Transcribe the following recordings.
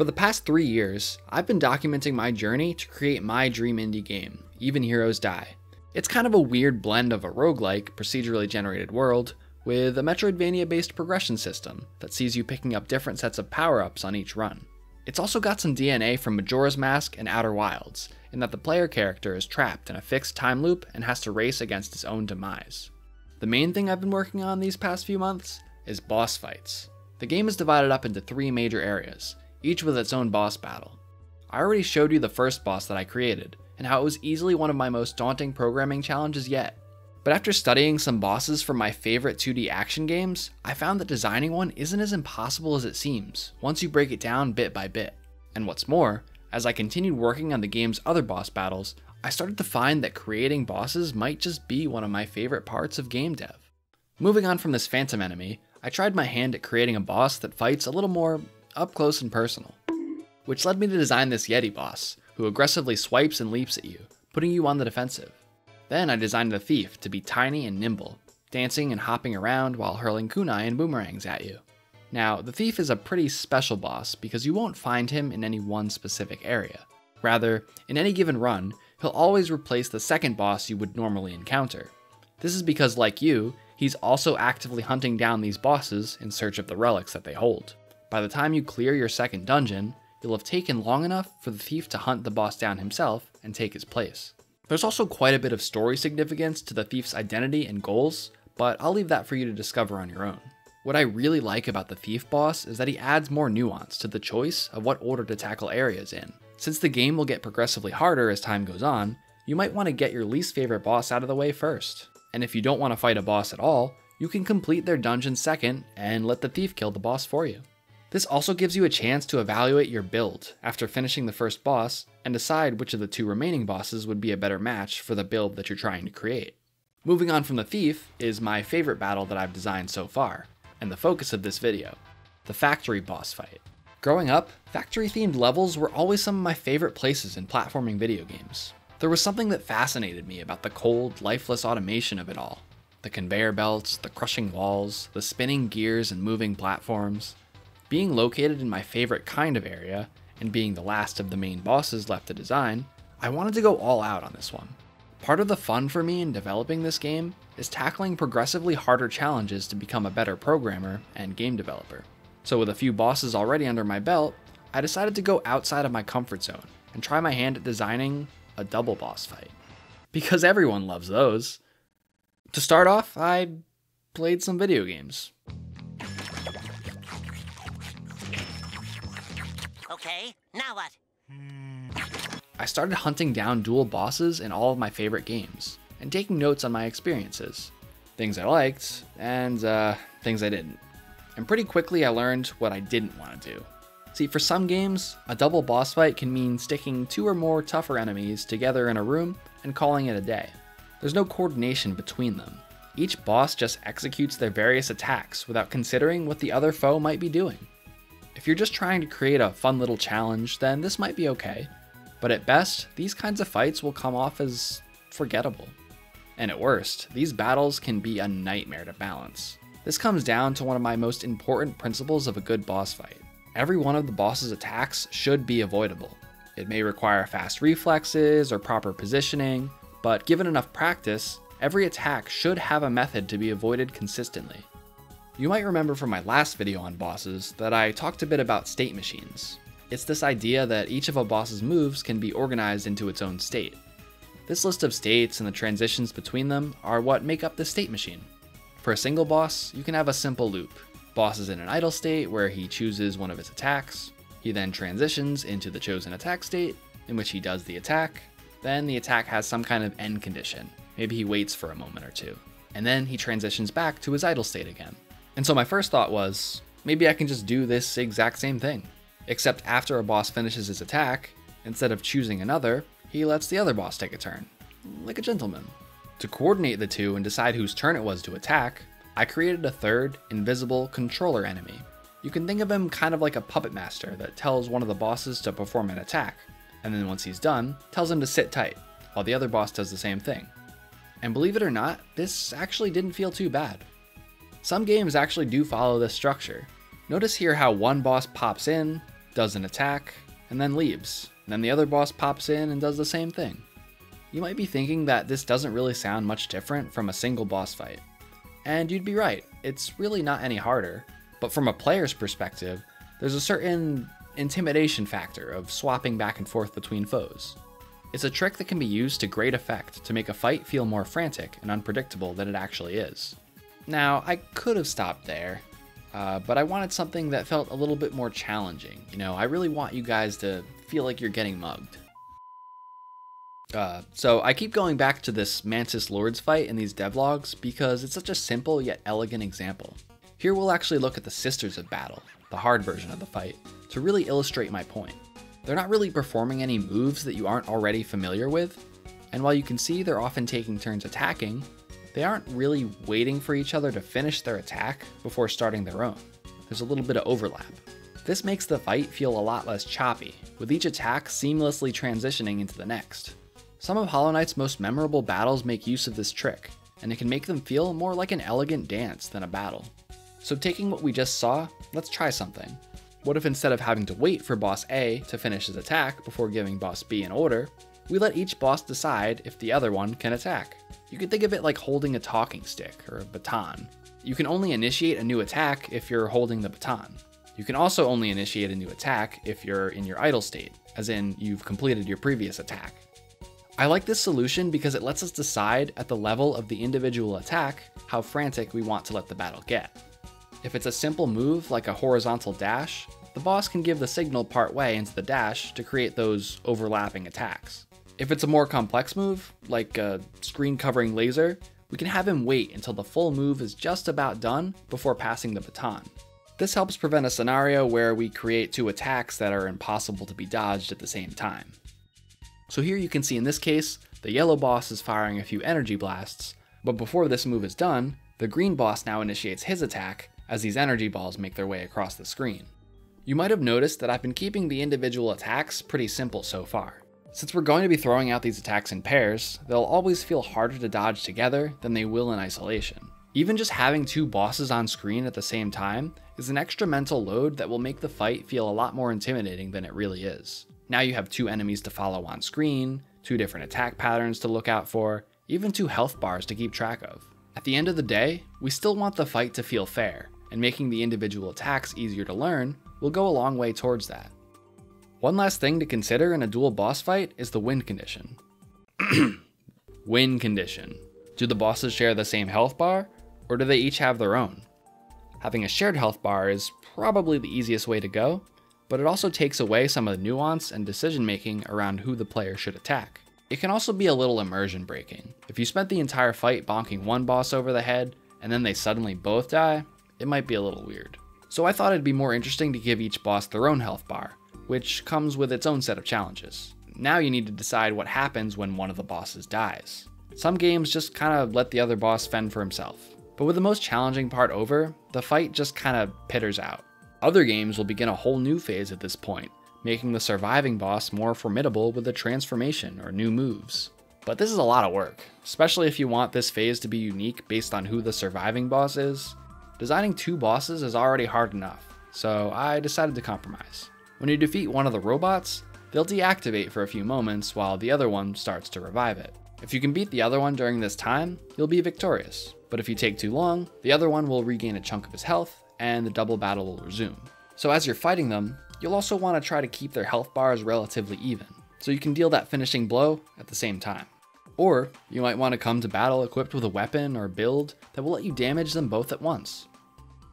For the past 3 years, I've been documenting my journey to create my dream indie game, Even Heroes Die. It's kind of a weird blend of a roguelike, procedurally generated world, with a Metroidvania-based progression system that sees you picking up different sets of power-ups on each run. It's also got some DNA from Majora's Mask and Outer Wilds, in that the player character is trapped in a fixed time loop and has to race against his own demise. The main thing I've been working on these past few months is boss fights. The game is divided up into 3 major areas, each with its own boss battle. I already showed you the first boss that I created, and how it was easily one of my most daunting programming challenges yet. But after studying some bosses from my favorite 2D action games, I found that designing one isn't as impossible as it seems, once you break it down bit by bit. And what's more, as I continued working on the game's other boss battles, I started to find that creating bosses might just be one of my favorite parts of game dev. Moving on from this phantom enemy, I tried my hand at creating a boss that fights a little more up close and personal, which led me to design this Yeti boss, who aggressively swipes and leaps at you, putting you on the defensive. Then I designed the thief to be tiny and nimble, dancing and hopping around while hurling kunai and boomerangs at you. Now, the thief is a pretty special boss because you won't find him in any one specific area. Rather, in any given run, he'll always replace the second boss you would normally encounter. This is because, like you, he's also actively hunting down these bosses in search of the relics that they hold. By the time you clear your second dungeon, you'll have taken long enough for the thief to hunt the boss down himself and take his place. There's also quite a bit of story significance to the thief's identity and goals, but I'll leave that for you to discover on your own. What I really like about the thief boss is that he adds more nuance to the choice of what order to tackle areas in. Since the game will get progressively harder as time goes on, you might want to get your least favorite boss out of the way first. And if you don't want to fight a boss at all, you can complete their dungeon second and let the thief kill the boss for you. This also gives you a chance to evaluate your build after finishing the first boss and decide which of the 2 remaining bosses would be a better match for the build that you're trying to create. Moving on from the thief is my favorite battle that I've designed so far, and the focus of this video, the factory boss fight. Growing up, factory-themed levels were always some of my favorite places in platforming video games. There was something that fascinated me about the cold, lifeless automation of it all. The conveyor belts, the crushing walls, the spinning gears and moving platforms. Being located in my favorite kind of area, and being the last of the main bosses left to design, I wanted to go all out on this one. Part of the fun for me in developing this game is tackling progressively harder challenges to become a better programmer and game developer. So with a few bosses already under my belt, I decided to go outside of my comfort zone and try my hand at designing a double boss fight. Because everyone loves those. To start off, I played some video games. Okay, now what? I started hunting down dual bosses in all of my favorite games, and taking notes on my experiences. Things I liked, and things I didn't. And pretty quickly I learned what I didn't want to do. See, for some games, a double boss fight can mean sticking 2 or more tougher enemies together in a room and calling it a day. There's no coordination between them. Each boss just executes their various attacks without considering what the other foe might be doing. If you're just trying to create a fun little challenge, then this might be okay, but at best, these kinds of fights will come off as forgettable. And at worst, these battles can be a nightmare to balance. This comes down to one of my most important principles of a good boss fight. Every one of the boss's attacks should be avoidable. It may require fast reflexes or proper positioning, but given enough practice, every attack should have a method to be avoided consistently. You might remember from my last video on bosses that I talked a bit about state machines. It's this idea that each of a boss's moves can be organized into its own state. This list of states and the transitions between them are what make up the state machine. For a single boss, you can have a simple loop. Boss is in an idle state where he chooses one of his attacks. He then transitions into the chosen attack state, in which he does the attack. Then the attack has some kind of end condition. Maybe he waits for a moment or 2. And then he transitions back to his idle state again. And so my first thought was, maybe I can just do this exact same thing. Except after a boss finishes his attack, instead of choosing another, he lets the other boss take a turn. Like a gentleman. To coordinate the 2 and decide whose turn it was to attack, I created a third, invisible controller enemy. You can think of him kind of like a puppet master that tells one of the bosses to perform an attack, and then once he's done, tells him to sit tight, while the other boss does the same thing. And believe it or not, this actually didn't feel too bad. Some games actually do follow this structure. Notice here how one boss pops in, does an attack, and then leaves. And then the other boss pops in and does the same thing. You might be thinking that this doesn't really sound much different from a single boss fight. And you'd be right, it's really not any harder. But from a player's perspective, there's a certain intimidation factor of swapping back and forth between foes. It's a trick that can be used to great effect to make a fight feel more frantic and unpredictable than it actually is. Now, I could have stopped there, but I wanted something that felt a little bit more challenging. I really want you guys to feel like you're getting mugged. So I keep going back to this Mantis Lords fight in these devlogs because it's such a simple yet elegant example. Here we'll actually look at the Sisters of Battle, the hard version of the fight, to really illustrate my point. They're not really performing any moves that you aren't already familiar with, and while you can see they're often taking turns attacking, they aren't really waiting for each other to finish their attack before starting their own. There's a little bit of overlap. This makes the fight feel a lot less choppy, with each attack seamlessly transitioning into the next. Some of Hollow Knight's most memorable battles make use of this trick, and it can make them feel more like an elegant dance than a battle. So taking what we just saw, let's try something. What if instead of having to wait for boss A to finish his attack before giving boss B an order, we let each boss decide if the other one can attack? You can think of it like holding a talking stick or a baton. You can only initiate a new attack if you're holding the baton. You can also only initiate a new attack if you're in your idle state, as in you've completed your previous attack. I like this solution because it lets us decide at the level of the individual attack how frantic we want to let the battle get. If it's a simple move like a horizontal dash, the boss can give the signal partway into the dash to create those overlapping attacks. If it's a more complex move, like a screen covering laser, we can have him wait until the full move is just about done before passing the baton. This helps prevent a scenario where we create two attacks that are impossible to be dodged at the same time. So here you can see in this case, the yellow boss is firing a few energy blasts, but before this move is done, the green boss now initiates his attack as these energy balls make their way across the screen. You might have noticed that I've been keeping the individual attacks pretty simple so far. Since we're going to be throwing out these attacks in pairs, they'll always feel harder to dodge together than they will in isolation. Even just having two bosses on screen at the same time is an extra mental load that will make the fight feel a lot more intimidating than it really is. Now you have two enemies to follow on screen, two different attack patterns to look out for, even two health bars to keep track of. At the end of the day, we still want the fight to feel fair, and making the individual attacks easier to learn will go a long way towards that. One last thing to consider in a dual boss fight is the win condition. Win condition. Do the bosses share the same health bar, or do they each have their own? Having a shared health bar is probably the easiest way to go, but it also takes away some of the nuance and decision making around who the player should attack. It can also be a little immersion breaking. If you spent the entire fight bonking one boss over the head, and then they suddenly both die, it might be a little weird. So I thought it'd be more interesting to give each boss their own health bar, which comes with its own set of challenges. Now you need to decide what happens when one of the bosses dies. Some games just kind of let the other boss fend for himself. But with the most challenging part over, the fight just kind of pitters out. Other games will begin a whole new phase at this point, making the surviving boss more formidable with a transformation or new moves. But this is a lot of work, especially if you want this phase to be unique based on who the surviving boss is. Designing two bosses is already hard enough, so I decided to compromise. When you defeat one of the robots, they'll deactivate for a few moments while the other one starts to revive it. If you can beat the other one during this time, you'll be victorious. But if you take too long, the other one will regain a chunk of his health, and the double battle will resume. So as you're fighting them, you'll also want to try to keep their health bars relatively even, so you can deal that finishing blow at the same time. Or you might want to come to battle equipped with a weapon or build that will let you damage them both at once.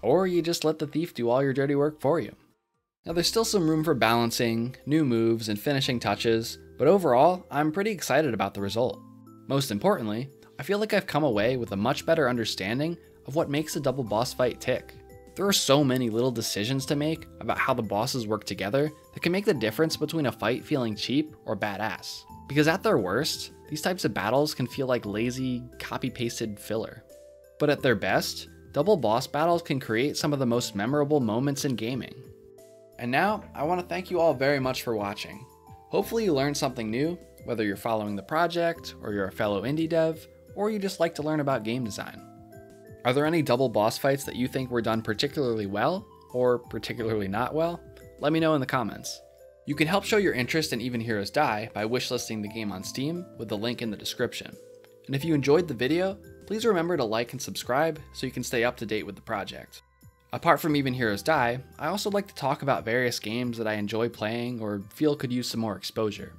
Or you just let the thief do all your dirty work for you. Now there's still some room for balancing, new moves, and finishing touches, but overall, I'm pretty excited about the result. Most importantly, I feel like I've come away with a much better understanding of what makes a double boss fight tick. There are so many little decisions to make about how the bosses work together that can make the difference between a fight feeling cheap or badass. Because at their worst, these types of battles can feel like lazy, copy-pasted filler. But at their best, double boss battles can create some of the most memorable moments in gaming. And now, I want to thank you all very much for watching. Hopefully you learned something new, whether you're following the project, or you're a fellow indie dev, or you just like to learn about game design. Are there any double boss fights that you think were done particularly well, or particularly not well? Let me know in the comments. You can help show your interest in Even Heroes Die by wishlisting the game on Steam with the link in the description. And if you enjoyed the video, please remember to like and subscribe so you can stay up to date with the project. Apart from Even Heroes Die, I also like to talk about various games that I enjoy playing or feel could use some more exposure.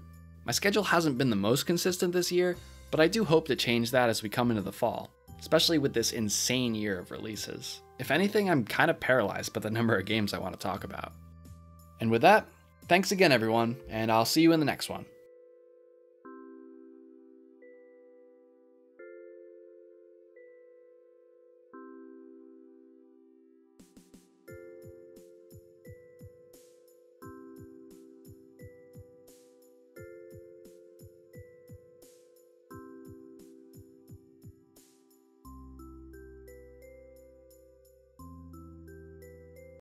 My schedule hasn't been the most consistent this year, but I do hope to change that as we come into the fall, especially with this insane year of releases. If anything, I'm kind of paralyzed by the number of games I want to talk about. And with that, thanks again everyone, and I'll see you in the next one.